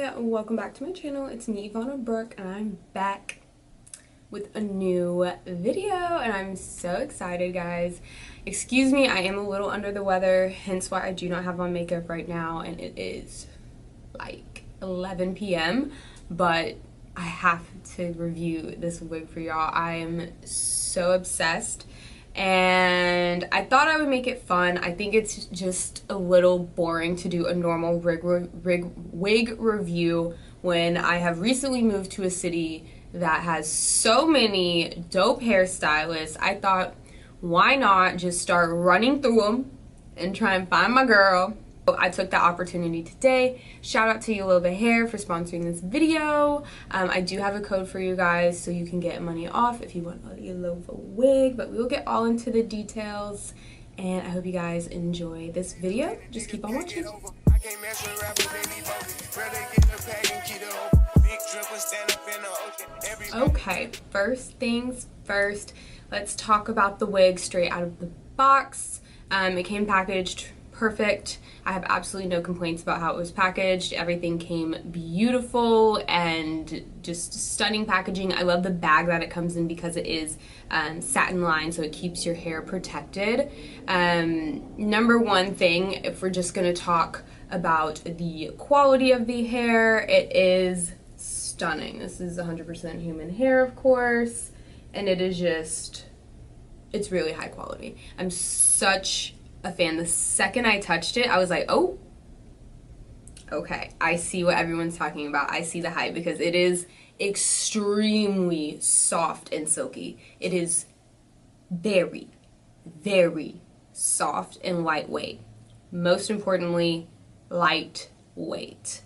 Hi, welcome back to my channel. It's me, YVAN Brooke, and I'm back with a new video, and I'm so excited, guys. Excuse me, I am a little under the weather, hence why I do not have on makeup right now, and it is like 11 p.m., but I have to review this wig for y'all. I am so obsessed. And I thought I would make it fun. I think it's just a little boring to do a normal wig review when I have recently moved to a city that has so many dope hairstylists. I thought, why not just start running through them and try and find my girl. So I took that opportunity today. Shout out to Yolova Hair for sponsoring this video. I do have a code for you guys so you can get money off if you want a Yolova wig, but we will get all into the details, and I hope you guys enjoy this video. Just keep on watching. Okay, first things first, let's talk about the wig straight out of the box. It came packaged perfect. I have absolutely no complaints about how it was packaged. Everything came beautiful and just stunning packaging. I love the bag that it comes in because it is satin lined, so it keeps your hair protected. Number one thing, if we're just going to talk about the quality of the hair, it is stunning. This is 100% human hair, of course, and it is just, it's really high quality. I'm such a fan. The second I touched it, I was like, oh, okay, I see what everyone's talking about. I see the hype because it is extremely soft and silky. It is very, very soft and lightweight. Most importantly, lightweight.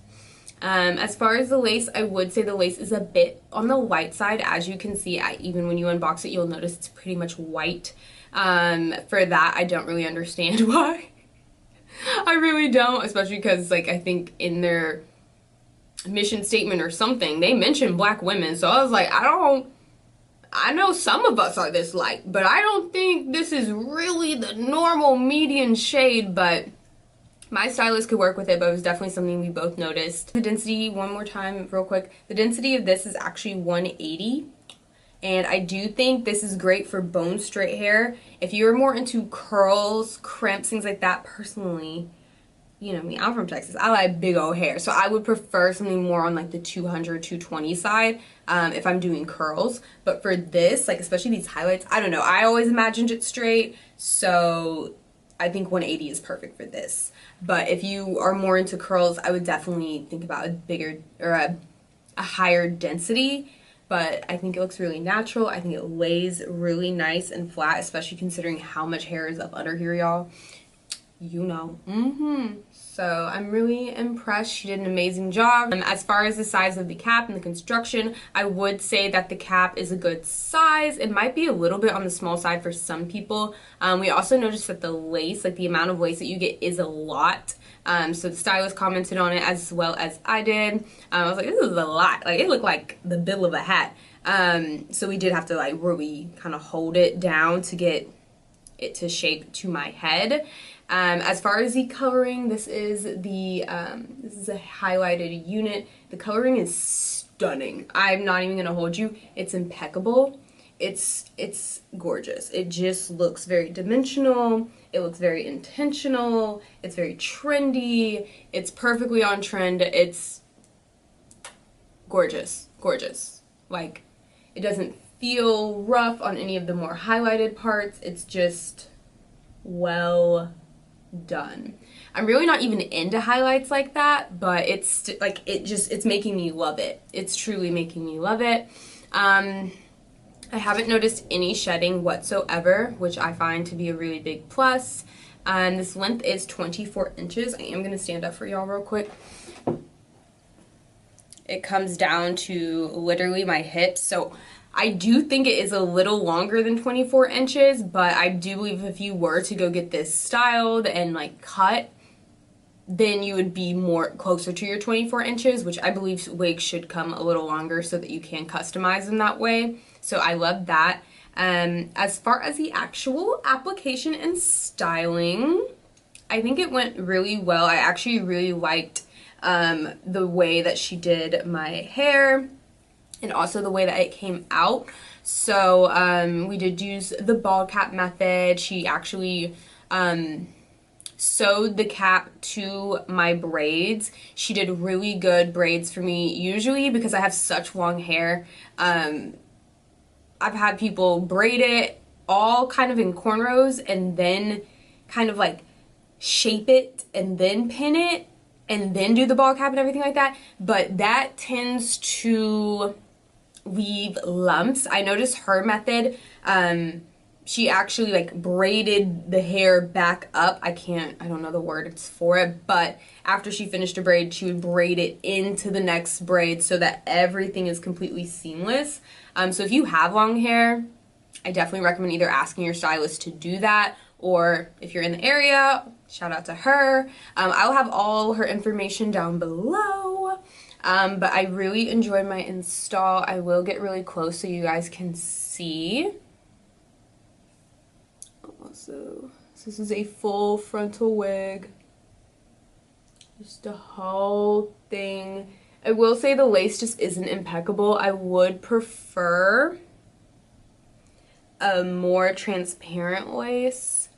As far as the lace, I would say the lace is a bit on the white side. As you can see, even when you unbox it, you'll notice it's pretty much white. For that, I don't really understand why. I really don't, especially because, like, I think in their mission statement or something, they mentioned black women, so I was like, I know some of us are this light, but I don't think this is really the normal median shade, but my stylist could work with it, but it was definitely something we both noticed. The density, one more time, real quick, the density of this is actually 180. And I do think this is great for bone straight hair. If you're more into curls, crimps, things like that, personally, you know me, I'm from Texas. I like big old hair. So I would prefer something more on like the 200, 220 side if I'm doing curls. But for this, like especially these highlights, I don't know. I always imagined it straight. So I think 180 is perfect for this. But if you are more into curls, I would definitely think about a bigger or a higher density. But I think it looks really natural. I think it lays really nice and flat, especially considering how much hair is up under here, y'all. You know. So I'm really impressed. She did an amazing job. As far as the size of the cap and the construction, I would say that the cap is a good size. It might be a little bit on the small side for some people. We also noticed that the lace, like the amount of lace that you get, is a lot. So the stylist commented on it as well as I did. I was like, this is a lot. Like, it looked like the bill of a hat. So we did have to like really kind of hold it down to get it to shape to my head. As far as the coloring, this is a highlighted unit. The coloring is stunning. I'm not even gonna hold you. It's impeccable. It's gorgeous. It just looks very dimensional. It looks very intentional. It's very trendy. It's perfectly on trend. It's gorgeous, gorgeous. Like, it doesn't feel rough on any of the more highlighted parts. It's just well done. I'm really not even into highlights like that, but it's like it's making me love it. It's truly making me love it. I haven't noticed any shedding whatsoever, which I find to be a really big plus. This length is 24 inches. I am going to stand up for y'all real quick. It comes down to literally my hips, so I do think it is a little longer than 24 inches, but I do believe if you were to go get this styled and like cut, then you would be more closer to your 24 inches, which I believe wigs should come a little longer so that you can customize them that way. So I love that. As far as the actual application and styling, I think it went really well. I actually really liked the way that she did my hair and also the way that it came out. So we did use the ball cap method. She actually sewed the cap to my braids. She did really good braids for me. Usually, because I have such long hair, I've had people braid it all kind of in cornrows and then kind of like shape it and then pin it and then do the ball cap and everything like that. But that tends to leave lumps. I noticed her method, she actually like braided the hair back up. I don't know the word it's for it, but after she finished a braid, she would braid it into the next braid so that everything is completely seamless. So if you have long hair, I definitely recommend either asking your stylist to do that, or if you're in the area, shout out to her. I'll have all her information down below. But I really enjoyed my install. I will get really close so you guys can see. Also, this is a full frontal wig. Just the whole thing. I will say the lace just isn't impeccable. I would prefer a more transparent lace.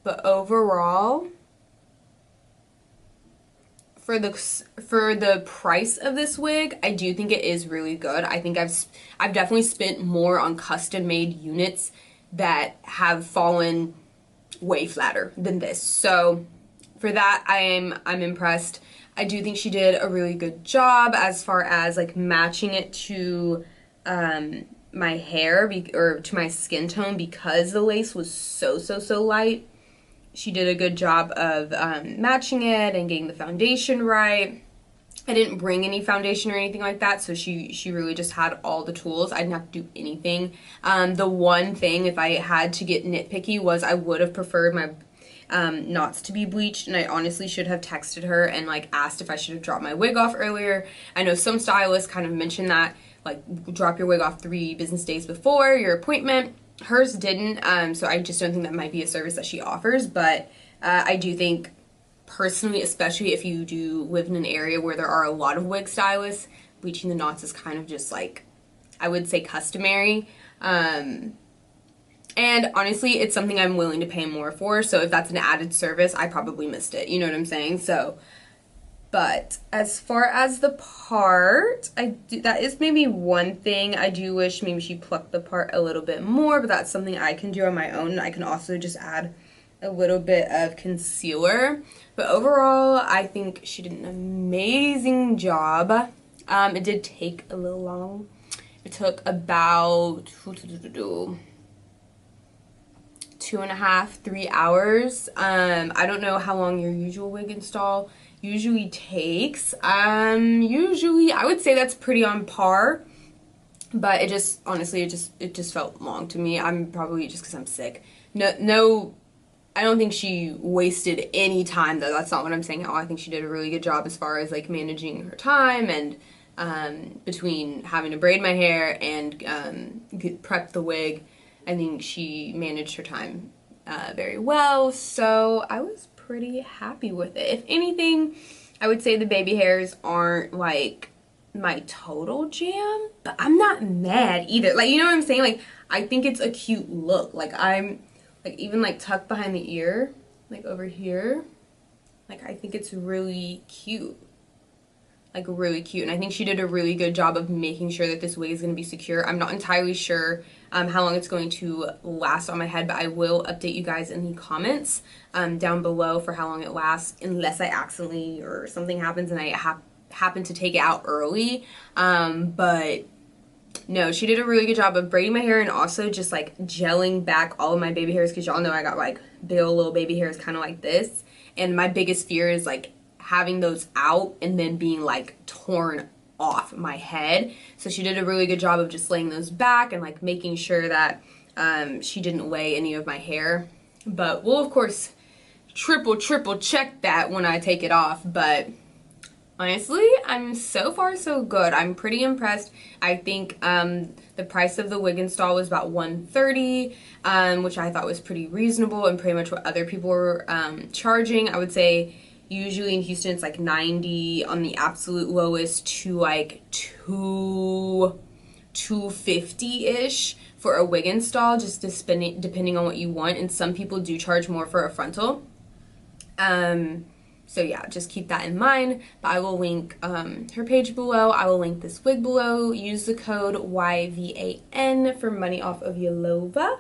But overall, for the price of this wig, I do think it is really good. I think I've definitely spent more on custom made units that have fallen way flatter than this. So for that, I'm impressed. I do think she did a really good job as far as like matching it to my hair or to my skin tone, because the lace was so light. She did a good job of matching it and getting the foundation right. I didn't bring any foundation or anything like that, so she really just had all the tools. I didn't have to do anything. The one thing, if I had to get nitpicky, was I would have preferred my knots to be bleached, and I honestly should have texted her and like asked if I should have dropped my wig off earlier. I know some stylists kind of mention that, like, drop your wig off 3 business days before your appointment. Hers didn't, so I just don't think that might be a service that she offers, but I do think, personally, especially if you do live in an area where there are a lot of wig stylists, bleaching the knots is kind of just like, I would say, customary. And honestly, it's something I'm willing to pay more for, so if that's an added service, I probably missed it, you know what I'm saying? So, but as far as the part, that is maybe one thing. I do wish maybe she plucked the part a little bit more, but that's something I can do on my own. I can also just add a little bit of concealer. But overall, I think she did an amazing job. It did take a little long. It took about 2.5, 3 hours. I don't know how long your usual wig install usually takes. Usually I would say that's pretty on par, but it just, honestly, it just felt long to me. I'm probably just because I'm sick. No, I don't think she wasted any time, though. That's not what I'm saying at all. I think she did a really good job as far as like managing her time, and between having to braid my hair and prep the wig, I think she managed her time very well. So I was pretty happy with it. If anything, I would say the baby hairs aren't like my total jam, but I'm not mad either. Like, you know what I'm saying? Like, I think it's a cute look. Like, I'm like, even like tucked behind the ear, like over here, like I think it's really cute. Like, really cute. And I think she did a really good job of making sure that this wig is going to be secure. I'm not entirely sure how long it's going to last on my head, but I will update you guys in the comments down below for how long it lasts, unless I accidentally or something happens and I happen to take it out early. But no, she did a really good job of braiding my hair and also just like gelling back all of my baby hairs, because y'all know I got like big old little baby hairs kind of like this. And my biggest fear is like having those out and then being like torn off my head. So she did a really good job of just laying those back and like making sure that she didn't lay any of my hair. But we'll of course triple check that when I take it off. But Honestly, I'm so far so good. I'm pretty impressed. I think the price of the wig install was about $130, which I thought was pretty reasonable and pretty much what other people were charging. I would say usually in Houston it's like $90 on the absolute lowest to like $250-ish for a wig install, just depending on what you want. And some people do charge more for a frontal. So yeah, just keep that in mind. But I will link her page below. I will link this wig below. Use the code YVAN for money off of Yolova.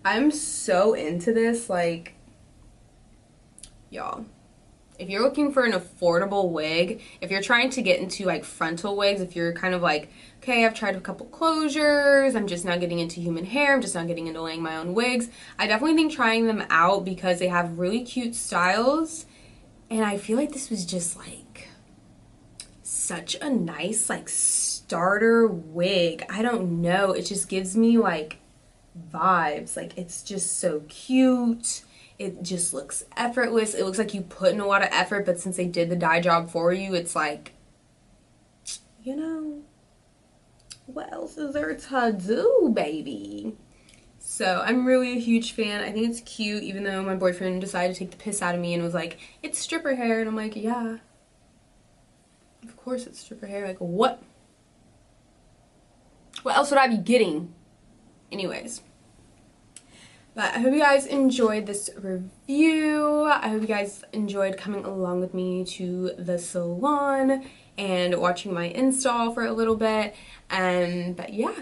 I'm so into this. Like, y'all, if you're looking for an affordable wig, if you're trying to get into like frontal wigs, if you're kind of like, okay, I've tried a couple closures, I'm just now getting into human hair, I'm just now getting into laying my own wigs, I definitely think trying them out because they have really cute styles. And I feel like this was just like such a nice like starter wig. I don't know, it just gives me like vibes. Like, it's just so cute. It just looks effortless. It looks like you put in a lot of effort, but since they did the dye job for you, it's like, you know, what else is there to do, baby? So I'm really a huge fan. I think it's cute, even though my boyfriend decided to take the piss out of me and was like, it's stripper hair. And I'm like, yeah, of course it's stripper hair. Like, what else would I be getting? Anyways. But I hope you guys enjoyed this review. I hope you guys enjoyed coming along with me to the salon and watching my install for a little bit. But yeah,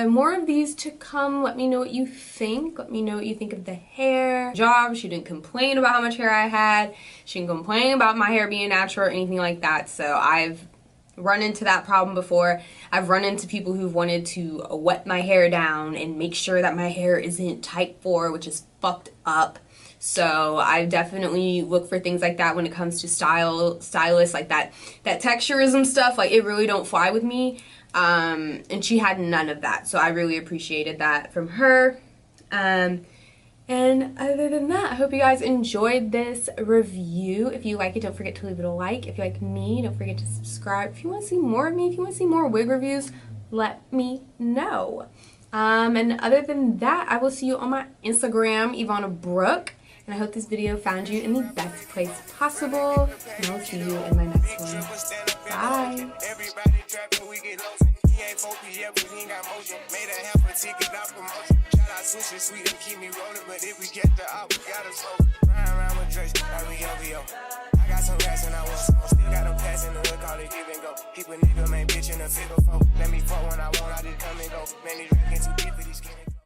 more of these to come. Let me know what you think. Let me know what you think of the hair job. She didn't complain about how much hair I had. She didn't complain about my hair being natural or anything like that. So I've run into that problem before. I've run into people who've wanted to wet my hair down and make sure that my hair isn't type 4, which is fucked up. So I definitely look for things like that when it comes to stylists, like that texturism stuff. Like, it really don't fly with me. And she had none of that, so I really appreciated that from her. And other than that, I hope you guys enjoyed this review. If you like it, don't forget to leave it a like. If you like me, don't forget to subscribe. If you want to see more of me, if you want to see more wig reviews, let me know. And other than that, I will see you on my Instagram, Ivana Brooke. And I hope this video found you in the best place possible. And I'll see you in my next one. Bye. Ain't 4 p.m. but he ain't got motion. Made a half a ticket off promotion. Shout out Sushi Sweet and keep me rolling. But if we get the out, we gotta slow. Round with Drake, like we OVO. I got some rats and I want some. Still got them pass in the hood, call it give and go. Keep a nigga, man, bitch in a figure 4. Let me fuck when I want, I just come and go. Man, these rats get too deep for these skinny.